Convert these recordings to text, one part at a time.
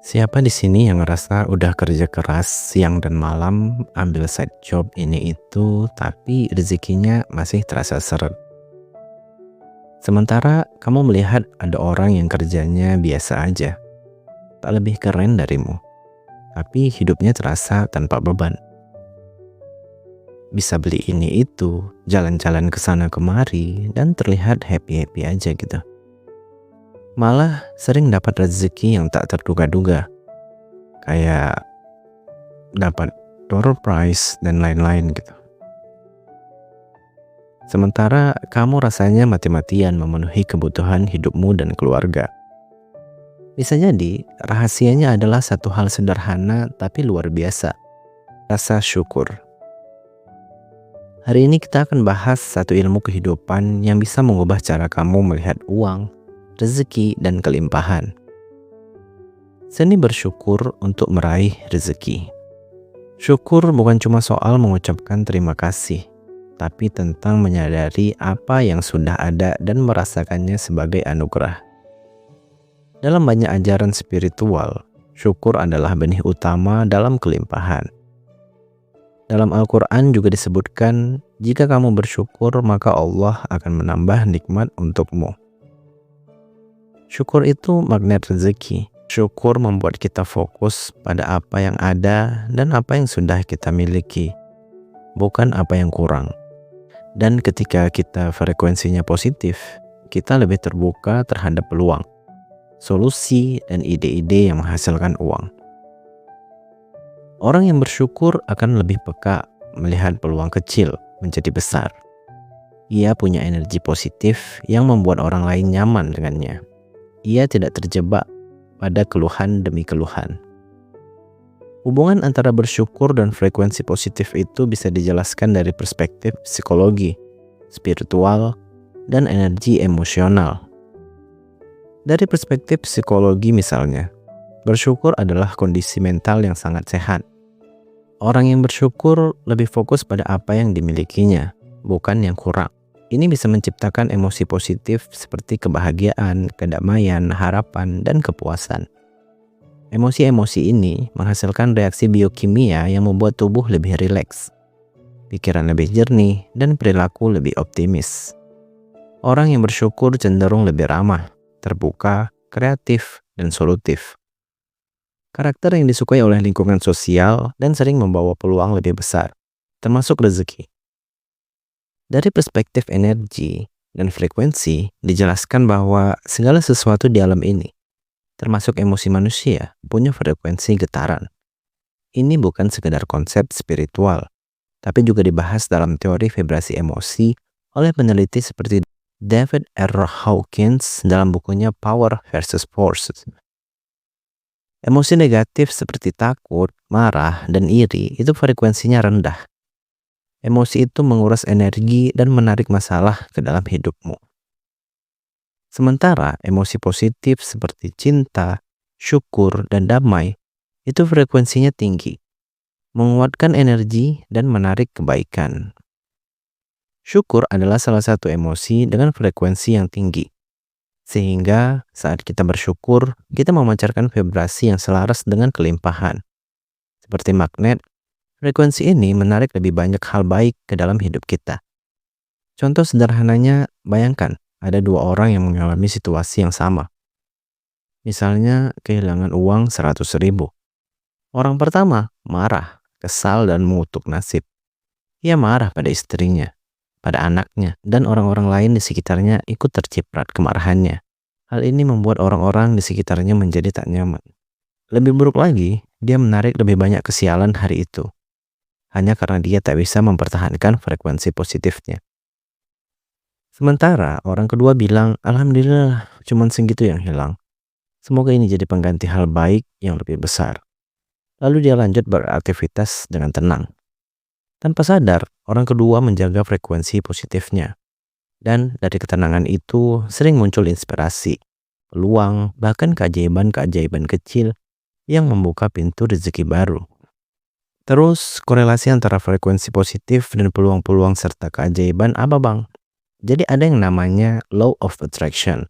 Siapa di sini yang ngerasa udah kerja keras siang dan malam, ambil side job ini itu, tapi rezekinya masih terasa seret. Sementara kamu melihat ada orang yang kerjanya biasa aja, tak lebih keren darimu, tapi hidupnya terasa tanpa beban. Bisa beli ini itu, jalan-jalan ke sana kemari, dan terlihat happy-happy aja gitu. Malah sering dapat rezeki yang tak terduga-duga, kayak dapat door prize dan lain-lain gitu. Sementara kamu rasanya mati-matian memenuhi kebutuhan hidupmu dan keluarga. Bisa jadi rahasianya adalah satu hal sederhana tapi luar biasa, rasa syukur. Hari ini kita akan bahas satu ilmu kehidupan yang bisa mengubah cara kamu melihat uang, rezeki, dan kelimpahan. Seni bersyukur untuk meraih rezeki. Syukur bukan cuma soal mengucapkan terima kasih, tapi tentang menyadari apa yang sudah ada dan merasakannya sebagai anugerah. Dalam banyak ajaran spiritual, syukur adalah benih utama dalam kelimpahan. Dalam Al-Quran juga disebutkan, jika kamu bersyukur maka Allah akan menambah nikmat untukmu. Syukur itu magnet rezeki. Syukur membuat kita fokus pada apa yang ada dan apa yang sudah kita miliki, bukan apa yang kurang. Dan ketika kita frekuensinya positif, kita lebih terbuka terhadap peluang, solusi, dan ide-ide yang menghasilkan uang. Orang yang bersyukur akan lebih peka melihat peluang kecil menjadi besar. Ia punya energi positif yang membuat orang lain nyaman dengannya. Ia tidak terjebak pada keluhan demi keluhan. Hubungan antara bersyukur dan frekuensi positif itu bisa dijelaskan dari perspektif psikologi, spiritual, dan energi emosional. Dari perspektif psikologi misalnya, bersyukur adalah kondisi mental yang sangat sehat. Orang yang bersyukur lebih fokus pada apa yang dimilikinya, bukan yang kurang. Ini bisa menciptakan emosi positif seperti kebahagiaan, kedamaian, harapan, dan kepuasan. Emosi-emosi ini menghasilkan reaksi biokimia yang membuat tubuh lebih rileks, pikiran lebih jernih, dan perilaku lebih optimis. Orang yang bersyukur cenderung lebih ramah, terbuka, kreatif, dan solutif. Karakter yang disukai oleh lingkungan sosial dan sering membawa peluang lebih besar, termasuk rezeki. Dari perspektif energi dan frekuensi, dijelaskan bahwa segala sesuatu di alam ini, termasuk emosi manusia, punya frekuensi getaran. Ini bukan sekedar konsep spiritual, tapi juga dibahas dalam teori vibrasi emosi oleh peneliti seperti David R. Hawkins dalam bukunya Power versus Force. Emosi negatif seperti takut, marah, dan iri itu frekuensinya rendah. Emosi itu menguras energi dan menarik masalah ke dalam hidupmu. Sementara emosi positif seperti cinta, syukur, dan damai itu frekuensinya tinggi, menguatkan energi dan menarik kebaikan. Syukur adalah salah satu emosi dengan frekuensi yang tinggi. Sehingga saat kita bersyukur, kita memancarkan vibrasi yang selaras dengan kelimpahan. Seperti magnet, frekuensi ini menarik lebih banyak hal baik ke dalam hidup kita. Contoh sederhananya, bayangkan ada dua orang yang mengalami situasi yang sama. Misalnya kehilangan uang 100.000. Orang pertama marah, kesal, dan mengutuk nasib. Ia marah pada istrinya, pada anaknya, dan orang-orang lain di sekitarnya ikut terciprat kemarahannya. Hal ini membuat orang-orang di sekitarnya menjadi tak nyaman. Lebih buruk lagi, dia menarik lebih banyak kesialan hari itu, hanya karena dia tak bisa mempertahankan frekuensi positifnya. Sementara orang kedua bilang, alhamdulillah cuman segitu yang hilang. Semoga ini jadi pengganti hal baik yang lebih besar. Lalu dia lanjut beraktivitas dengan tenang. Tanpa sadar, orang kedua menjaga frekuensi positifnya. Dan dari ketenangan itu sering muncul inspirasi, peluang, bahkan keajaiban-keajaiban kecil yang membuka pintu rezeki baru. Terus korelasi antara frekuensi positif dan peluang-peluang serta keajaiban apa bang? Jadi ada yang namanya law of attraction,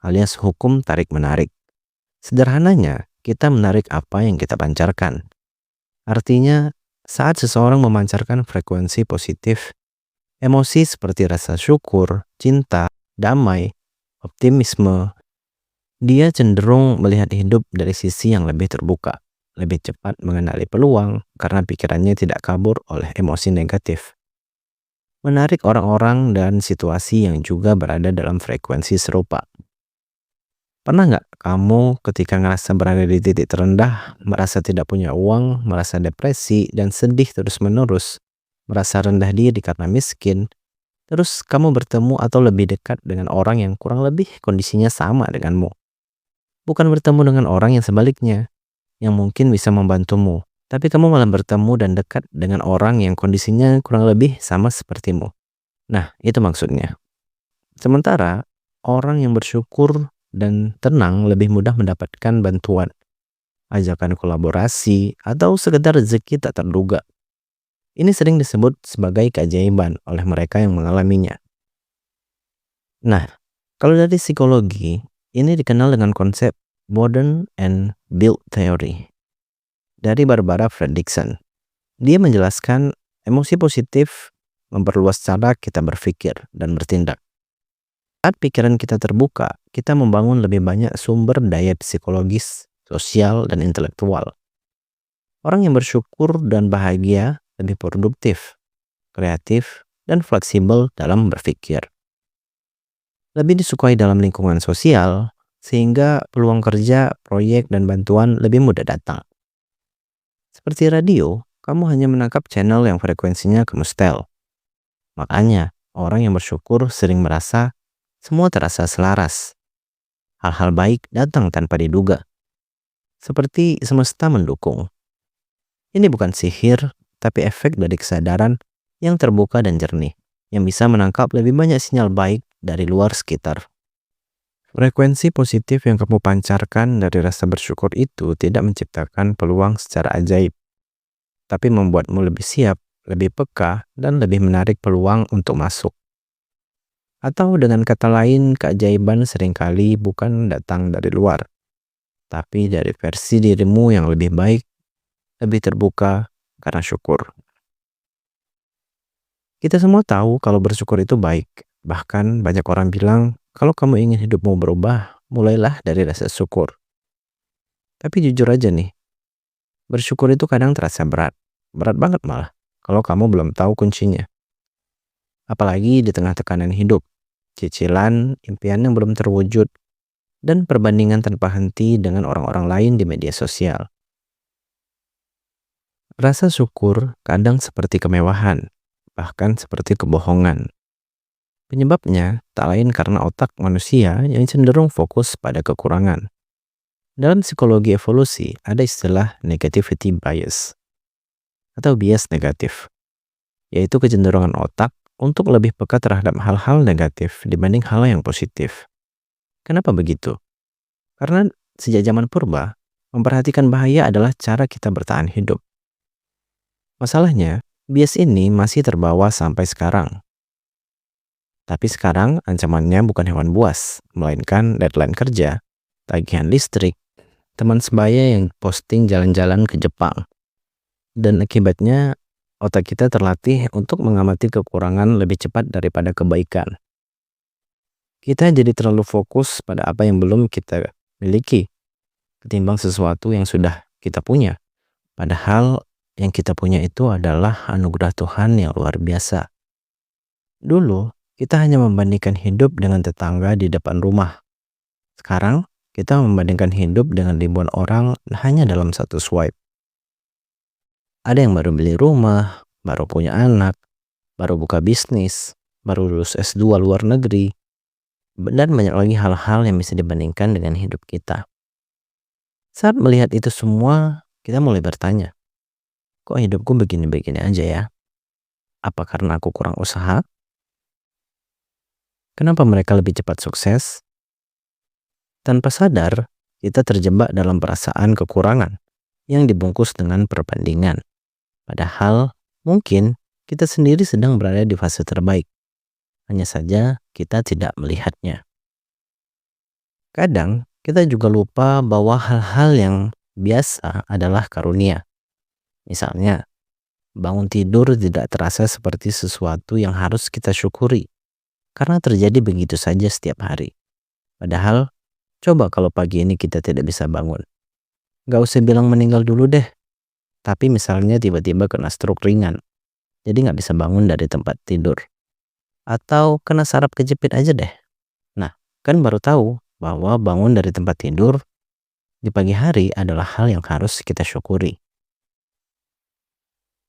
alias hukum tarik-menarik. Sederhananya, kita menarik apa yang kita pancarkan. Artinya, saat seseorang memancarkan frekuensi positif, emosi seperti rasa syukur, cinta, damai, optimisme, dia cenderung melihat hidup dari sisi yang lebih terbuka, lebih cepat mengenali peluang karena pikirannya tidak kabur oleh emosi negatif. Menarik orang-orang dan situasi yang juga berada dalam frekuensi serupa. Pernah nggak kamu ketika ngerasa berada di titik terendah, merasa tidak punya uang, merasa depresi, dan sedih terus-menerus, merasa rendah diri karena miskin, terus kamu bertemu atau lebih dekat dengan orang yang kurang lebih kondisinya sama denganmu? Bukan bertemu dengan orang yang sebaliknya, yang mungkin bisa membantumu, tapi kamu malah bertemu dan dekat dengan orang yang kondisinya kurang lebih sama sepertimu. Nah, itu maksudnya. Sementara orang yang bersyukur dan tenang lebih mudah mendapatkan bantuan, ajakan kolaborasi, atau sekedar rezeki tak terduga. Ini sering disebut sebagai keajaiban oleh mereka yang mengalaminya. Nah, kalau dari psikologi, ini dikenal dengan konsep Boden and Build Theory dari Barbara Fredrickson. Dia menjelaskan emosi positif memperluas cara kita berpikir dan bertindak. Saat pikiran kita terbuka, kita membangun lebih banyak sumber daya psikologis, sosial, dan intelektual. Orang yang bersyukur dan bahagia lebih produktif, kreatif, dan fleksibel dalam berpikir. Lebih disukai dalam lingkungan sosial, sehingga peluang kerja, proyek, dan bantuan lebih mudah datang. Seperti radio, kamu hanya menangkap channel yang frekuensinya kamu setel. Makanya, orang yang bersyukur sering merasa semua terasa selaras. Hal-hal baik datang tanpa diduga. Seperti semesta mendukung. Ini bukan sihir, tapi efek dari kesadaran yang terbuka dan jernih, yang bisa menangkap lebih banyak sinyal baik dari luar sekitar. Frekuensi positif yang kamu pancarkan dari rasa bersyukur itu tidak menciptakan peluang secara ajaib, tapi membuatmu lebih siap, lebih peka, dan lebih menarik peluang untuk masuk. Atau dengan kata lain, keajaiban seringkali bukan datang dari luar, tapi dari versi dirimu yang lebih baik, lebih terbuka karena syukur. Kita semua tahu kalau bersyukur itu baik. Bahkan banyak orang bilang, kalau kamu ingin hidupmu berubah, mulailah dari rasa syukur. Tapi jujur aja nih, bersyukur itu kadang terasa berat. Berat banget malah, kalau kamu belum tahu kuncinya. Apalagi di tengah tekanan hidup. Cicilan, impian yang belum terwujud, dan perbandingan tanpa henti dengan orang-orang lain di media sosial. Rasa syukur kadang seperti kemewahan, bahkan seperti kebohongan. Penyebabnya tak lain karena otak manusia yang cenderung fokus pada kekurangan. Dalam psikologi evolusi ada istilah negativity bias atau bias negatif, yaitu kecenderungan otak untuk lebih peka terhadap hal-hal negatif dibanding hal yang positif. Kenapa begitu? Karena sejak zaman purba, memperhatikan bahaya adalah cara kita bertahan hidup. Masalahnya, bias ini masih terbawa sampai sekarang. Tapi sekarang ancamannya bukan hewan buas, melainkan deadline kerja, tagihan listrik, teman sebaya yang posting jalan-jalan ke Jepang. Dan akibatnya, otak kita terlatih untuk mengamati kekurangan lebih cepat daripada kebaikan. Kita jadi terlalu fokus pada apa yang belum kita miliki, ketimbang sesuatu yang sudah kita punya. Padahal yang kita punya itu adalah anugerah Tuhan yang luar biasa. Dulu, kita hanya membandingkan hidup dengan tetangga di depan rumah. Sekarang, kita membandingkan hidup dengan ribuan orang hanya dalam satu swipe. Ada yang baru beli rumah, baru punya anak, baru buka bisnis, baru lulus S2 luar negeri, dan banyak lagi hal-hal yang bisa dibandingkan dengan hidup kita. Saat melihat itu semua, kita mulai bertanya, kok hidupku begini-begini aja ya? Apa karena aku kurang usaha? Kenapa mereka lebih cepat sukses? Tanpa sadar, kita terjebak dalam perasaan kekurangan yang dibungkus dengan perbandingan. Padahal, mungkin kita sendiri sedang berada di fase terbaik. Hanya saja kita tidak melihatnya. Kadang, Kita juga lupa bahwa hal-hal yang biasa adalah karunia. Misalnya, bangun tidur tidak terasa seperti sesuatu yang harus kita syukuri karena terjadi begitu saja setiap hari. Padahal, coba kalau pagi ini kita tidak bisa bangun. Gak usah bilang meninggal dulu deh. Tapi misalnya tiba-tiba kena stroke ringan. Jadi gak bisa bangun dari tempat tidur. Atau kena saraf kejepit aja deh. Nah, kan baru tahu bahwa bangun dari tempat tidur di pagi hari adalah hal yang harus kita syukuri.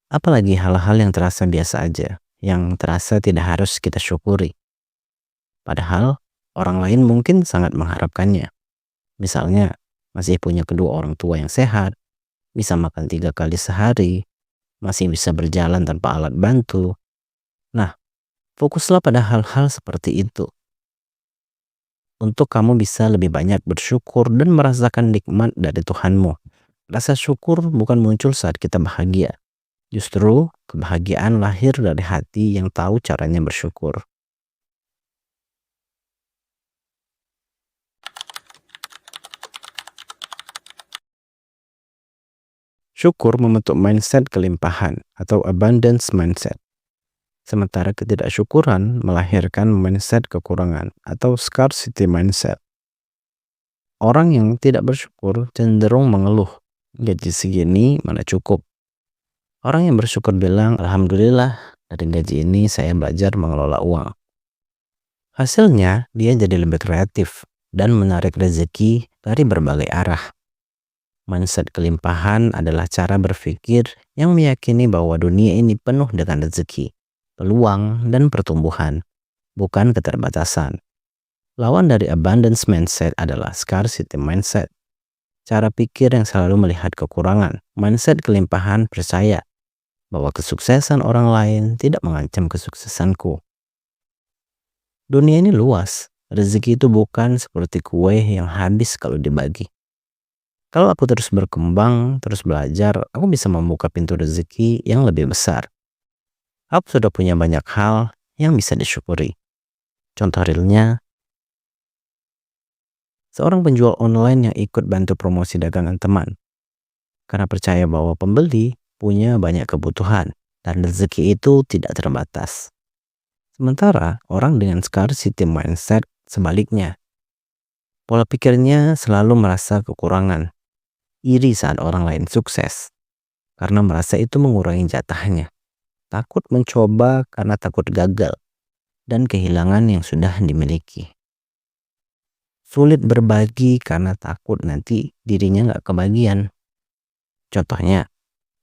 Apalagi hal-hal yang terasa biasa aja, yang terasa tidak harus kita syukuri. Padahal orang lain mungkin sangat mengharapkannya. Misalnya, masih punya kedua orang tua yang sehat, bisa makan 3 kali sehari, masih bisa berjalan tanpa alat bantu. Nah, fokuslah pada hal-hal seperti itu. Untuk kamu bisa lebih banyak bersyukur dan merasakan nikmat dari Tuhanmu. Rasa syukur bukan muncul saat kita bahagia. Justru kebahagiaan lahir dari hati yang tahu caranya bersyukur. Syukur membentuk mindset kelimpahan atau abundance mindset. Sementara ketidaksyukuran melahirkan mindset kekurangan atau scarcity mindset. Orang yang tidak bersyukur cenderung mengeluh, gaji segini mana cukup. Orang yang bersyukur bilang, alhamdulillah dari gaji ini saya belajar mengelola uang. Hasilnya dia jadi lebih kreatif dan menarik rezeki dari berbagai arah. Mindset kelimpahan adalah cara berpikir yang meyakini bahwa dunia ini penuh dengan rezeki, peluang, dan pertumbuhan, bukan keterbatasan. Lawan dari abundance mindset adalah scarcity mindset. Cara pikir yang selalu melihat kekurangan. Mindset kelimpahan percaya bahwa kesuksesan orang lain tidak mengancam kesuksesanku. Dunia ini luas. Rezeki itu bukan seperti kue yang habis kalau dibagi. Kalau aku terus berkembang, terus belajar, aku bisa membuka pintu rezeki yang lebih besar. Aku sudah punya banyak hal yang bisa disyukuri. Contoh realnya, seorang penjual online yang ikut bantu promosi dagangan teman. Karena percaya bahwa pembeli punya banyak kebutuhan dan rezeki itu tidak terbatas. Sementara orang dengan scarcity mindset sebaliknya. Pola pikirnya selalu merasa kekurangan. Iri saat orang lain sukses, karena merasa itu mengurangi jatahnya. Takut mencoba karena takut gagal, dan kehilangan yang sudah dimiliki. Sulit berbagi karena takut nanti dirinya nggak kebagian. Contohnya,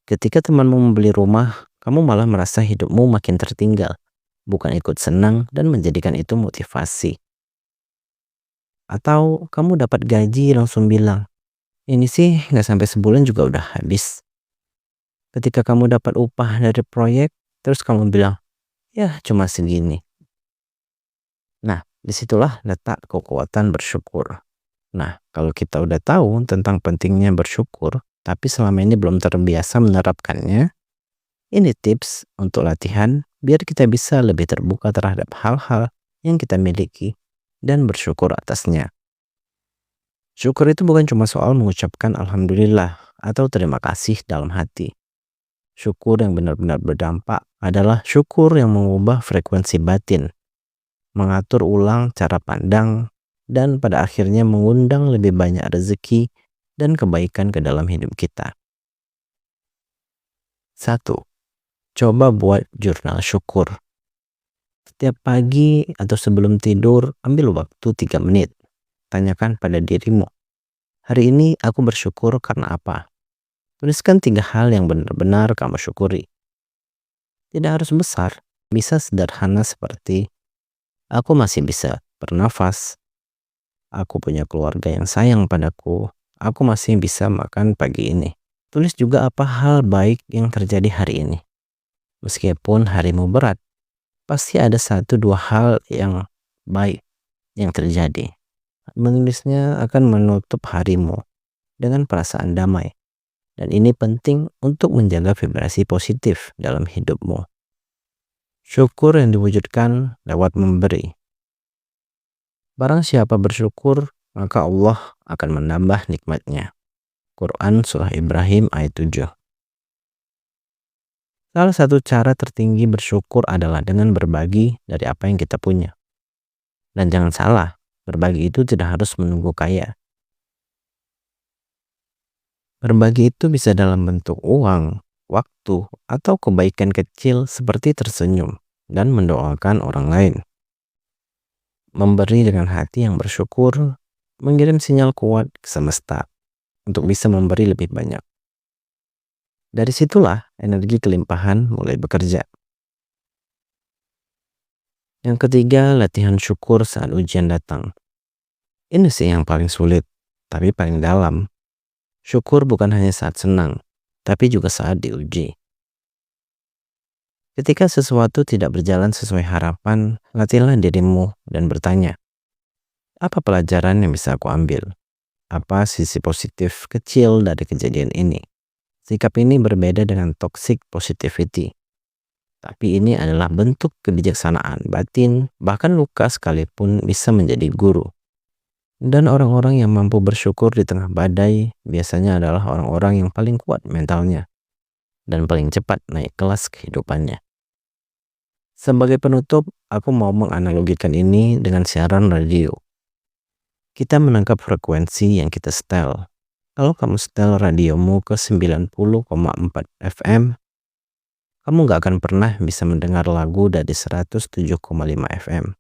ketika temanmu membeli rumah, kamu malah merasa hidupmu makin tertinggal, bukan ikut senang dan menjadikan itu motivasi. Atau kamu dapat gaji langsung bilang, ini sih nggak sampai sebulan juga udah habis. Ketika kamu dapat upah dari proyek, terus kamu bilang, ya cuma segini. Nah, disitulah letak kekuatan bersyukur. Nah, kalau kita udah tahu tentang pentingnya bersyukur, tapi selama ini belum terbiasa menerapkannya, ini tips untuk latihan biar kita bisa lebih terbuka terhadap hal-hal yang kita miliki dan bersyukur atasnya. Syukur itu bukan cuma soal mengucapkan alhamdulillah atau terima kasih dalam hati. Syukur yang benar-benar berdampak adalah syukur yang mengubah frekuensi batin, mengatur ulang cara pandang, dan pada akhirnya mengundang lebih banyak rezeki dan kebaikan ke dalam hidup kita. 1. Coba buat jurnal syukur. Setiap pagi atau sebelum tidur, ambil waktu 3 menit. Tanyakan pada dirimu, hari ini aku bersyukur karena apa? Tuliskan 3 hal yang benar-benar kamu syukuri. Tidak harus besar, bisa sederhana seperti, aku masih bisa bernafas, aku punya keluarga yang sayang padaku, aku masih bisa makan pagi ini. Tulis juga apa hal baik yang terjadi hari ini. Meskipun harimu berat, pasti ada 1-2 hal yang baik yang terjadi. Menulisnya akan menutup harimu dengan perasaan damai. Dan ini penting untuk menjaga vibrasi positif dalam hidupmu. Syukur yang diwujudkan lewat memberi. Barang siapa bersyukur, maka Allah akan menambah nikmatnya. Quran Surah Ibrahim ayat 7. Salah satu cara tertinggi bersyukur adalah dengan berbagi dari apa yang kita punya. Dan jangan salah, berbagi itu tidak harus menunggu kaya. Berbagi itu bisa dalam bentuk uang, waktu, atau kebaikan kecil seperti tersenyum dan mendoakan orang lain. Memberi dengan hati yang bersyukur, mengirim sinyal kuat ke semesta untuk bisa memberi lebih banyak. Dari situlah energi kelimpahan mulai bekerja. Yang ketiga, latihan syukur saat ujian datang. Ini sih yang paling sulit, tapi paling dalam. Syukur bukan hanya saat senang, tapi juga saat diuji. Ketika sesuatu tidak berjalan sesuai harapan, latihlah dirimu dan bertanya, apa pelajaran yang bisa aku ambil? Apa sisi positif kecil dari kejadian ini? Sikap ini berbeda dengan toxic positivity. Tapi ini adalah bentuk kebijaksanaan batin, bahkan luka sekalipun bisa menjadi guru. Dan orang-orang yang mampu bersyukur di tengah badai biasanya adalah orang-orang yang paling kuat mentalnya dan paling cepat naik kelas kehidupannya. Sebagai penutup, aku mau menganalogikan ini dengan siaran radio. Kita menangkap frekuensi yang kita setel. Kalau kamu setel radiomu ke 90,4 FM, kamu gak akan pernah bisa mendengar lagu dari 107,5 FM.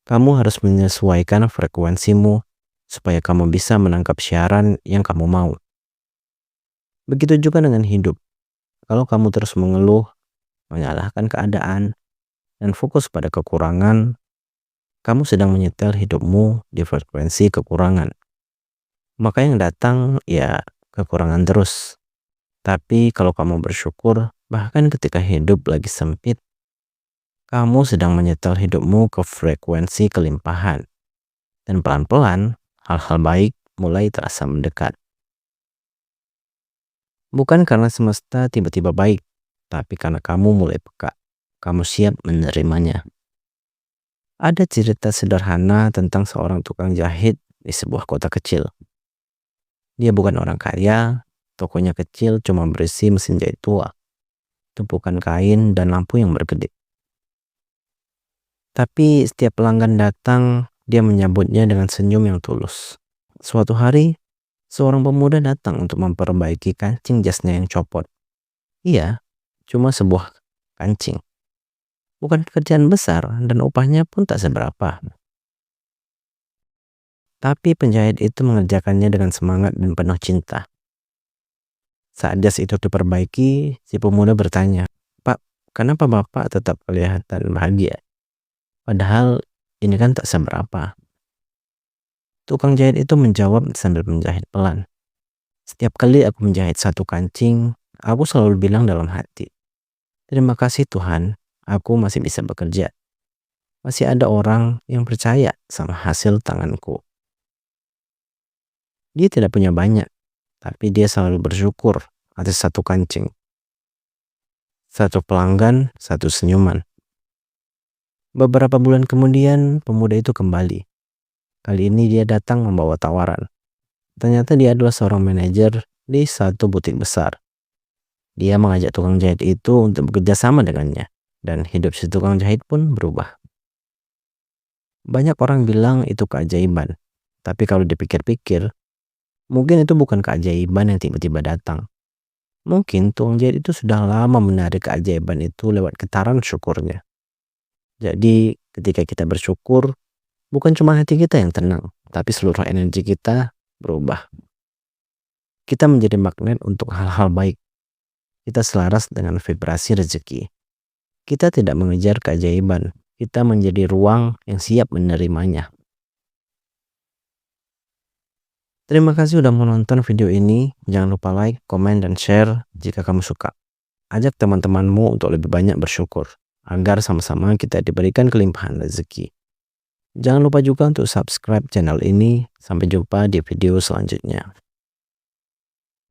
Kamu harus menyesuaikan frekuensimu supaya kamu bisa menangkap siaran yang kamu mau. Begitu juga dengan hidup. Kalau kamu terus mengeluh, menyalahkan keadaan, dan fokus pada kekurangan, kamu sedang menyetel hidupmu di frekuensi kekurangan. Maka yang datang ya kekurangan terus. Tapi kalau kamu bersyukur, bahkan ketika hidup lagi sempit, kamu sedang menyetel hidupmu ke frekuensi kelimpahan. Dan pelan-pelan, hal-hal baik mulai terasa mendekat. Bukan karena semesta tiba-tiba baik, tapi karena kamu mulai peka. Kamu siap menerimanya. Ada cerita sederhana tentang seorang tukang jahit di sebuah kota kecil. Dia bukan orang kaya, tokonya kecil cuma berisi mesin jahit tua, tumpukan kain, dan lampu yang berkedip. Tapi setiap pelanggan datang, dia menyambutnya dengan senyum yang tulus. Suatu hari, seorang pemuda datang untuk memperbaiki kancing jasnya yang copot. Iya, cuma sebuah kancing. Bukan pekerjaan besar dan upahnya pun tak seberapa. Tapi penjahit itu mengerjakannya dengan semangat dan penuh cinta. Saat jas itu diperbaiki, si pemuda bertanya, "Pak, kenapa Bapak tetap kelihatan bahagia? Padahal ini kan tak seberapa." Tukang jahit itu menjawab sambil menjahit pelan. "Setiap kali aku menjahit satu kancing, aku selalu bilang dalam hati, terima kasih Tuhan, aku masih bisa bekerja. Masih ada orang yang percaya sama hasil tanganku." Dia tidak punya banyak, tapi dia selalu bersyukur atas satu kancing, satu pelanggan, satu senyuman. Beberapa bulan kemudian, pemuda itu kembali. Kali ini dia datang membawa tawaran. Ternyata dia adalah seorang manajer di satu butik besar. Dia mengajak tukang jahit itu untuk bekerja sama dengannya, dan hidup si tukang jahit pun berubah. Banyak orang bilang itu keajaiban, tapi kalau dipikir-pikir, mungkin itu bukan keajaiban yang tiba-tiba datang. Mungkin tukang jahit itu sudah lama menarik keajaiban itu lewat getaran syukurnya. Jadi ketika kita bersyukur, bukan cuma hati kita yang tenang, tapi seluruh energi kita berubah. Kita menjadi magnet untuk hal-hal baik. Kita selaras dengan vibrasi rezeki. Kita tidak mengejar keajaiban, kita menjadi ruang yang siap menerimanya. Terima kasih sudah menonton video ini. Jangan lupa like, komen, dan share jika kamu suka. Ajak teman-temanmu untuk lebih banyak bersyukur, agar sama-sama kita diberikan kelimpahan rezeki. Jangan lupa juga untuk subscribe channel ini. Sampai jumpa di video selanjutnya.